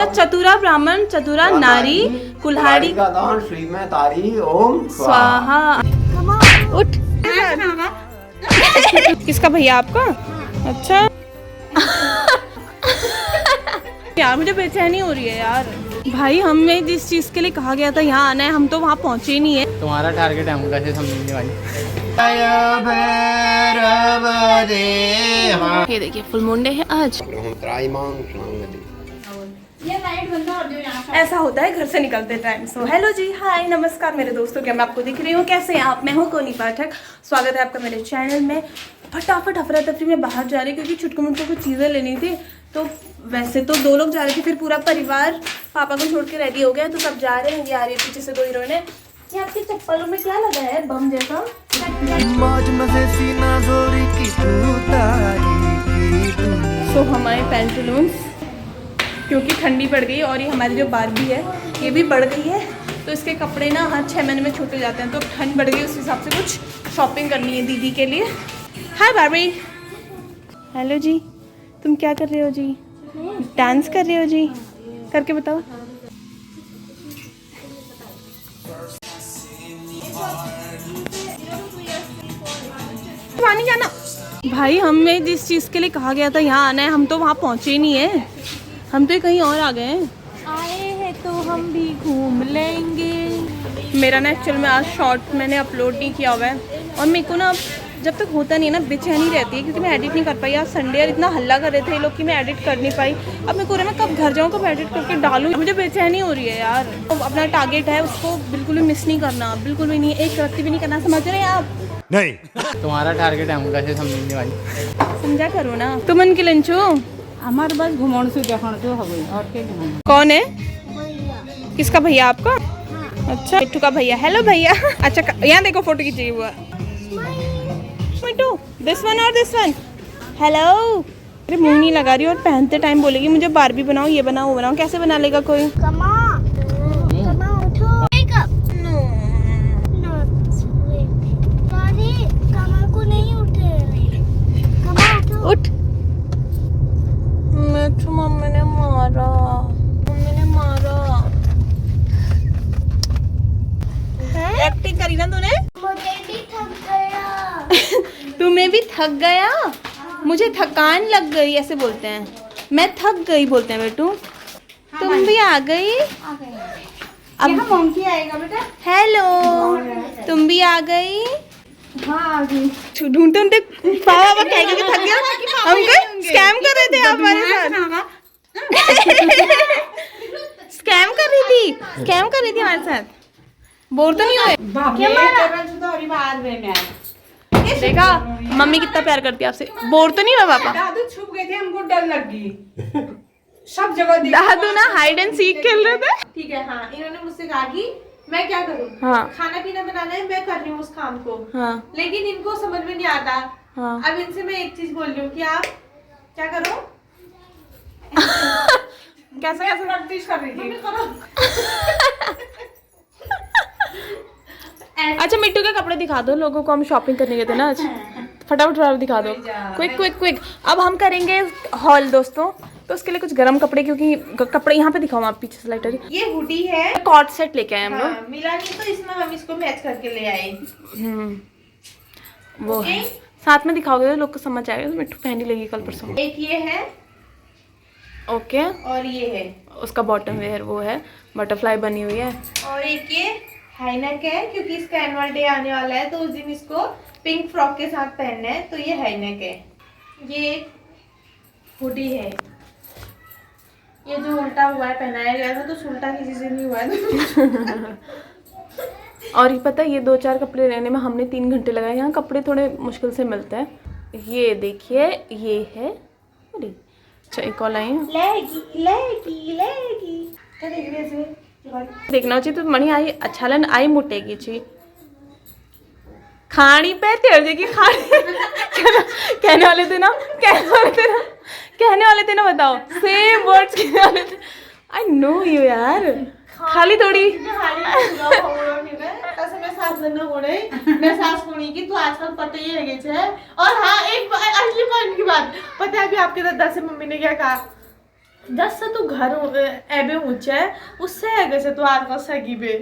चतुरा ब्राह्मण चतुरा नारी कुल्हाड़ी का दान श्री में तारी ओम स्वाहा। उठ। किसका भैया आपका? अच्छा यार मुझे बेचैनी हो रही है यार। भाई हमें जिस चीज के लिए कहा गया था यहाँ आना है, हम तो वहाँ पहुँचे ही नहीं है। तुम्हारा टारगेट है हम कैसे समझने वाली। ये देखिए फुल मुंडे है आज। ऐसा होता है घर से निकलते टाइम। सो हेलो जी, हाय, नमस्कार मेरे दोस्तों, क्या मैं आपको दिख रही हूँ? कैसे हैं आप? मैं हूँ कोनी पाठक, स्वागत है आपका मेरे चैनल में। फटाफट अफरा तफरी में बाहर जा रही क्योंकि छुटकू मुटकू कुछ चीज़ें लेनी थी। तो वैसे तो 2 लोग जा रहे थे, फिर पूरा परिवार पापा को छोड़ के रेडी हो गया, तो सब जा रहे हैं। ये आ रही है पीछे से 2 हीरोइनें। ये आपकी चप्पलों में क्या लगा है बम जैसा? सो हमारे पैंटलून्स क्योंकि ठंडी पड़ गई और ये हमारी जो बारबी है ये भी बढ़ गई है, तो इसके कपड़े ना हर 6 महीने में छोटे जाते हैं। तो ठंड बढ़ गई, उस हिसाब से कुछ शॉपिंग करनी है दीदी के लिए। हाय बारबी। हेलो जी, तुम क्या कर रहे हो जी? डांस कर रहे हो जी? करके बताओ। पानी जाना। भाई हमें जिस चीज़ के लिए कहा गया था यहाँ आना है, हम तो वहाँ पहुँचे ही नहीं है। हम तो कहीं और आ गए हैं। आए हैं तो हम भी घूम लेंगे। मेरा ना एक्चुअल में आज शॉर्ट मैंने अपलोड नहीं किया हुआ है, और मेरे को ना जब तक होता नहीं है ना बेचैनी रहती है, क्योंकि मैं एडिट नहीं कर पाई। आज संडे और इतना हल्ला कर रहे थे ये लोग कि मैं एडिट कर नहीं पाई। अब मैं पूरा मैं कब घर जाऊँ, कब एडिट करके डालूँ, मुझे बेचैनी हो रही है यार। तो अपना टारगेट है उसको बिल्कुल भी मिस नहीं करना, बिल्कुल भी नहीं, एक रत्ती भी नहीं करना, समझ रहे हैं आप? नहीं। तुम्हारा टारगेट है हम कैसे समझने वाली। समझा करो ना तुम। उनके लंचो हमारे बस घुमाने से देखना जो हवे और के घुमाना। कौन है? किसका भैया आपका? अच्छा मिट्टू का भैया। हेलो भैया। अच्छा यहाँ देखो फोटो खींची हुआ। मिट्टू दिस वन और दिस वन। हेलो। अरे मुंह नहीं लगा रही और पहनते टाइम बोलेगी मुझे बारबी बनाओ, ये बनाओ, वो बनाओ। कैसे बना लेगा कोई? उठ। मिट्टू मम्मी ने मारा, मम्मी ने मारा। एक्टिंग करी ना तूने? मुझे भी थक गया। तुम्हें भी थक गया? मुझे थकान लग गई ऐसे बोलते हैं। मैं थक गई बोलते हैं बेटू। तुम भी आ गई? अब मंकी आएगा बेटा। हेलो, तुम भी आ गई? हाँ ढूंढते ढूंढते पापा कहेगा कि थक गया। हम स्कैम कर रहे थे आप हमारे साथ। स्कैम कर रही थी, स्कैम कर रही थी हमारे साथ। बोर तो नहीं हुए? देखा मम्मी कितना प्यार करती है आपसे। बोर तो नहीं हुआ पापा? दादू छुप गए थे, हमको डर लग गई। सब जगह दादू ना हाइड एंड सीक खेल रहे थे। ठीक है। हाँ, इन्होंने मुझसे कहा कि मैं क्या करूँ। हाँ। खाना पीना बनाना है, मैं कर रही हूँ उस काम को। हाँ। लेकिन इनको समझ में नहीं आता। हाँ। अब इनसे मैं एक चीज बोल रही हूँ कि आप क्या करो। कैसा कैसा प्रैक्टिस कर रही थी। अच्छा मिट्टू के कपड़े दिखा दो लोगों को, हम शॉपिंग करने गए थे ना आज। फटाफट दिखा दो, क्विक क्विक क्विक। अब हम करेंगे हॉल दोस्तों, तो उसके लिए कुछ गर्म कपड़े, क्योंकि कपड़े यहाँ पे दिखाओ आप पीछे से लाइटर। ये हुडी है, कॉट सेट लेके आए हम लोग। हाँ, मिला नहीं तो इसमें हम इसको मैच करके ले आए। वो है। साथ में दिखाओगे तो लोग को समझ आएगा। तो मिट्टू पहनी लगी कल परसों। एक ये है, ओके, और ये है, उसका बॉटम वेयर वो है, बटरफ्लाई बनी हुई है। और एक ये हाइनेक है, क्योंकि इसका एनुअल डे आने वाला है तो उस दिन इसको पिंक फ्रॉक के साथ पहनना है, तो ये हाइनेक है। ये हुडी है, ये जो उल्टा हुआ है पहनाया गया था, तो उल्टा किसी से नहीं हुआ है। और ये पता है ये 2-4 कपड़े लेने में हमने 3 घंटे लगाए। यहाँ कपड़े थोड़े मुश्किल से मिलते हैं। ये देखिए ये है। अरे अच्छा एक और लाए देखना चाहिए तो मणि आई अच्छा लन आई मुटेगी ची खाड़ी पे तेर जाएगी खाड़ी। कहने वाले थे ना बताओ सेम वर्ड्स कहने वाले थे। आई नो यू यार, खाली थोड़ी मैं सास कोनी की तो आजकल पता ही है। और हाँ एक असली पॉइंट की बात पता है अभी आपके दादा से मम्मी ने क्या कहा जसं तू घर एबे ऊंचा है उससे है कैसे तू आज का सगी पे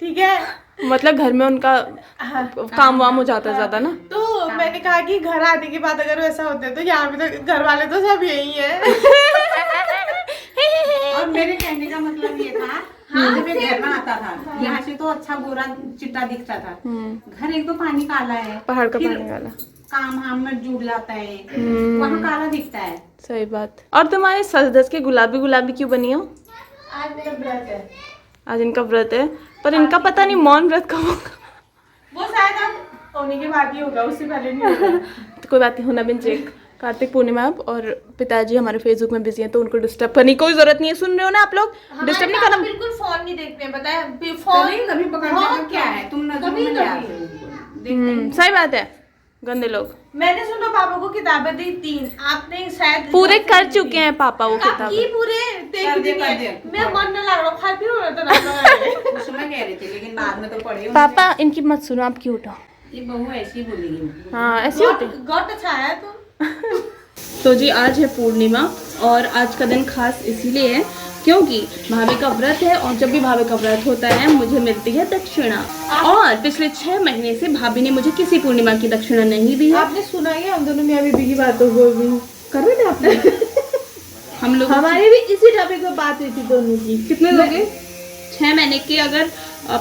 ठीक है। मतलब घर में उनका काम वाम हो जाता है ज्यादा ना। तो मैंने कहा कि घर आने के बाद अगर वैसा होता है तो यहाँ पे तो घर वाले तो सब यही है। और मेरे कहने का मतलब ये था जब मैं घर में आता था यहाँ से तो अच्छा गोरा चिट्टा दिखता था, घर एक तो पानी काला है, पहाड़ का फिर पानी वाला। काम हम में जुड़ जाता है, वहाँ काला दिखता है। सही बात। और तुम्हारे सज धज के गुलाबी गुलाबी क्यों बनी हो? आज मेरा व्रत है। आज इनका व्रत है, पर इनका पता नहीं मौन व्रत कब होगा। वो शायद अब होने के बाद ही होगा, उससे पहले नहीं होगा। तो कोई बात नहीं, होना बिन चेक। कार्तिक पूर्णिमा अब, और पिताजी हमारे फेसबुक में बिजी हैं तो उनको डिस्टर्ब करने की कोई जरूरत नहीं है। सुन रहे हो ना आप लोग, डिस्टर्ब नहीं करना। बिल्कुल फोन नहीं देखते हैं, पता है फोन कभी पकड़ने का क्या है, तुम नजर में ले आते हो। सही बात है, गंदे लोग। मैंने सुना पापा को किताबें दी 3, आपने शायद पूरे कर चुके हैं पापा वो आपकी किताब। पूरे देख कर दे, दी कर है। दे। मैं मन न लग रहा, खाती हो रहा था ना। उस समय कह रहे थे लेकिन बाद में तो पढ़े। पापा इनकी मत सुनो, आप क्यूट हो। ये बहू ऐसी बोलेगी। हाँ ऐसे होते। गॉड अच्छा है तुम। तो जी आज है पूर्णिमा, और आज का दिन खास इसीलिए है क्योंकि भाभी का व्रत है, और जब भी भाभी का व्रत होता है मुझे मिलती है दक्षिणा। और पिछले 6 महीने से भाभी ने मुझे किसी पूर्णिमा की दक्षिणा नहीं दी है। आपने सुना है हम दोनों मियां बीबी की बातों को भी कर रहे थे आपने। हम लोग हमारी भी इसी टॉपिक पे बात हुई थी दोनों की। कितने लोगे? 6 महीने के अगर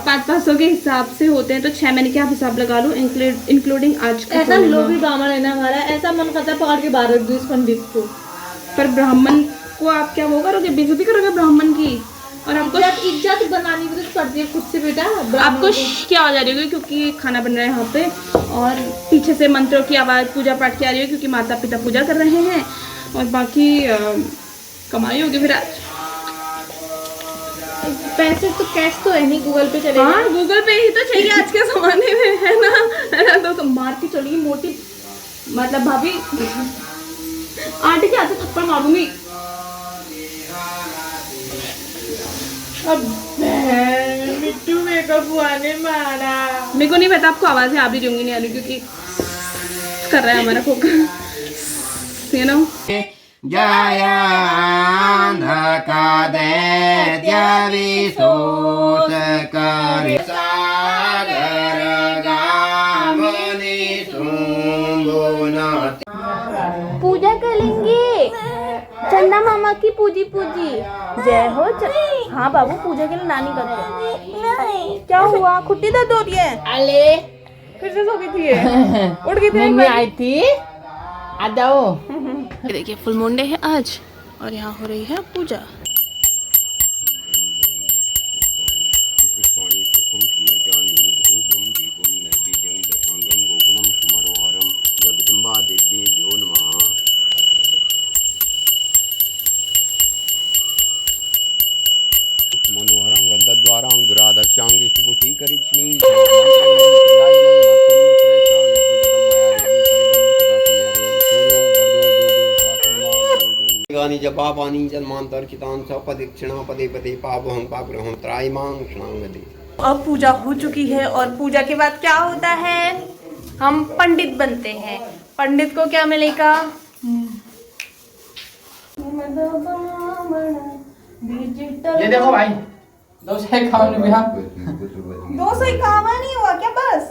500 के हिसाब से होते हैं तो 6 महीने के आप हिसाब लगा लो, इंक्लूडिंग आज का ऐसा पूर्णिमा। लोभी ब्राह्मण है ना हमारा, ऐसा मन करता है पकड़ के बाहर दूस पंडित को। पर ब्राह्मण को आप क्या वो करोगे, बेइज्जती करोगे ब्राह्मण की। और आपको इज्जत बनानी भी तो पड़ती है खुद से बेटा। आपको क्या आ जा रही होगी क्योंकि खाना बन रहा है यहाँ पे, और पीछे से मंत्रों की आवाज़ पूजा पाठ की आ रही है क्योंकि माता पिता पूजा कर रहे हैं, और बाकी कमाई होगी फिर आज। पैसे तो कैश तो है नहीं, गूगल पे चलेगा। हाँ गूगल पे ही तो चाहिए आज के ज़माने में, है ना। तो मार के चलेगी मोटी, मतलब भाभी आंटी के हाथ से थप्पड़ मारूंगी। अब मिट्टू मेरे को बुआ ने मारा। मेरे को नहीं पता, आपको आवाज़ें आ भी दूंगी नहीं आ रही क्योंकि कर रहा है हमारा कुकर, यू नो। पूजा करेंगे चंदा मामा की पूजी पूजी। जय हो हाँ बाबू, पूजा के लिए नानी करते। क्या हुआ, खुट्टी दर्द हो रही है? अले फिर से सो गई थी ये, उठ गई थी। मम्मी आई थी, आ जाओ। ये देखिए फुल मुंडे है आज, और यहाँ हो रही है पूजा। मनोहरं गन्धद्वारां दुरादक्षांगि सुपुत्री करिष्णी गानि जपापानि जन्मांतर्कितान् सपदक्षिणा पदे पदे पावहं पाग्रहं त्रायमां क्षणांगदे। अब पूजा हो चुकी है, और पूजा के बाद क्या होता है, हम पंडित बनते हैं। पंडित को क्या मिलेगा? ये देखो भाई, 251 रुपया। 251 नहीं हुआ क्या? बस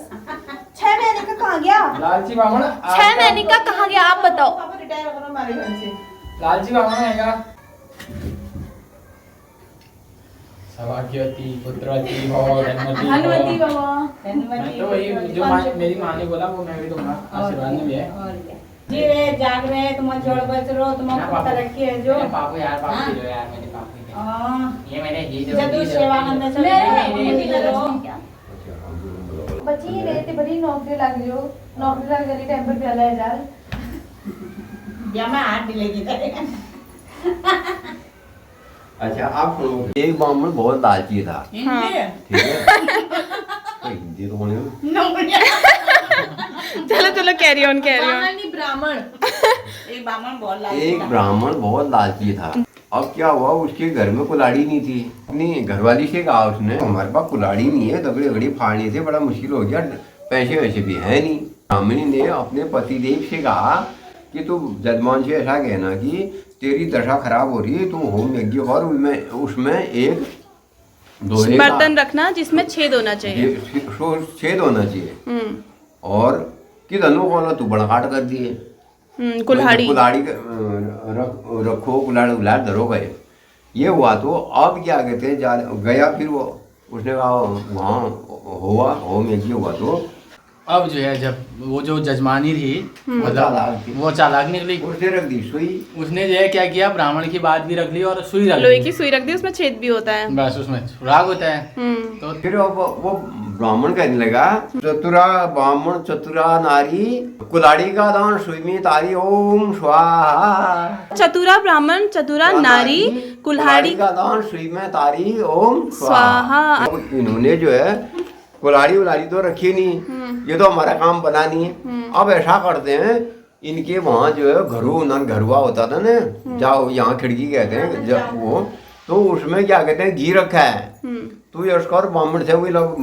6 महीने का कहाँ गया? लालची बामण 6 महीने का कहाँ गया आप बताओ। पापा रिटायर करो हमारे घर से। लालची बामण आएगा। सौभाग्यवती पुत्रवती भव धनवती हनुमती भव। बाबा। मैं तो वही जो मेरी माँ ने बोला वो मैं भी दूंगा, आशीर्वाद में भी है। जी रे जाग रहे तुम्हारे जोड़ बच रो, तुम्हारे पता रखी है जो। मेरे पापू यार, पापू दे दो यार, मेरे पापू दे। ये मैंने ही जो जब सेवानंद से बच्ची ही रहती बड़ी नौकरी लग रही हो, नौकरी लग गई टाइम पर प्याला है जाल। या मैं हाथ डिलेगी करेगा। अच्छा आप सुनो, एक ब्राह्मण बहुत लालची था, हिंदी ठीक है। हिंदी तो होने चलो चलो कैरी ऑन कैरी ऑन। नहीं ब्राह्मण। एक ब्राह्मण बहुत लालची एक था। ब्राह्मण बहुत लालची था। अब क्या हुआ, उसके घर में कुल्हाड़ी नहीं थी। अपनी घरवाली से कहा उसने, हमारे पास कुल्हाड़ी नहीं है, दगड़ी दगड़ी फाड़ने से बड़ा मुश्किल हो गया, पैसे वैसे भी है नहीं। ब्राह्मणी ने अपने पतिदेव से कहा कि तू जजमान से ऐसा कहना कि तेरी दशा खराब हो रही है, तू होम यज्ञ और उसमें एक लोहे बर्तन रखना जिसमें छेद होना चाहिए। छेद होना चाहिए। और कि धनु बोला तू बड़ा काट कर दिए। कुल्हाड़ी रखो, कुल्हाड़ धरो गए। ये हुआ तो अब क्या कहते हैं, गया फिर वो उसने कहा वहाँ हुआ होम यज्ञ हुआ तो अब जो है जब वो जो जजमानी थी मतलब वो चालाक निकली, उसने रख दी सुई। उसने जो है क्या किया, ब्राह्मण की बात भी रख ली और सुई रख लोहे ली। की सुई रख दी, उसमें छेद भी होता है, बस उसमें सुराग होता है। तो फिर वो ब्राह्मण कहने लगा, चतुरा ब्राह्मण चतुरा नारी कुल्हाड़ी का दान सुई में तारी ओम स्वाहा। चतुरा ब्राह्मण चतुरा नारी कुल्हाड़ी का दान सुई में तारी ओम स्वाहा। इन्होंने जो है कुल्हाड़ी उलाड़ी तो रखी नहीं, ये तो हमारा काम बना नहीं है। अब ऐसा करते हैं, इनके वहाँ जो है घरुआ होता था ना, जाओ यहाँ खिड़की कहते हैं जब वो, तो उसमें क्या कहते हैं घी रखा है। तो ये उसका और ब्राह्मण से वही लोग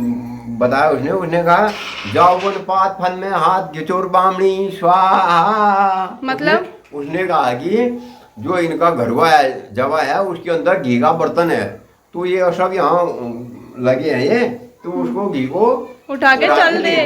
बताया, उसने कहा जाओ वन पात फन में हाथ घिचोर बामणी स्वाहा। मतलब उसने कहा कि जो इनका घरुआ है जवा है उसके अंदर घी का बर्तन है, तो ये सब यहाँ लगे हैं ये, तो उसको घी को उठा के चल दे।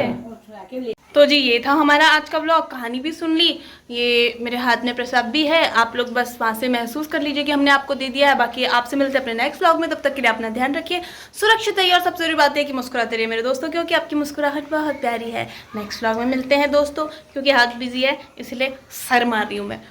तो जी ये था हमारा आज का व्लॉग। कहानी भी सुन ली, ये मेरे हाथ में प्रसाद भी है, आप लोग बस वहाँ से महसूस कर लीजिए कि हमने आपको दे दिया है। बाकी आपसे मिलते हैं अपने नेक्स्ट व्लॉग में, तब तक के लिए अपना ध्यान रखिए, सुरक्षित रहिए और सबसे बड़ी बात है कि मुस्कुराते रहिए मेरे दोस्तों, क्योंकि आपकी मुस्कुराहट बहुत प्यारी है। नेक्स्ट व्लॉग में मिलते हैं दोस्तों, क्योंकि हाथ बिजी है इसलिए सर मार रही हूँ मैं।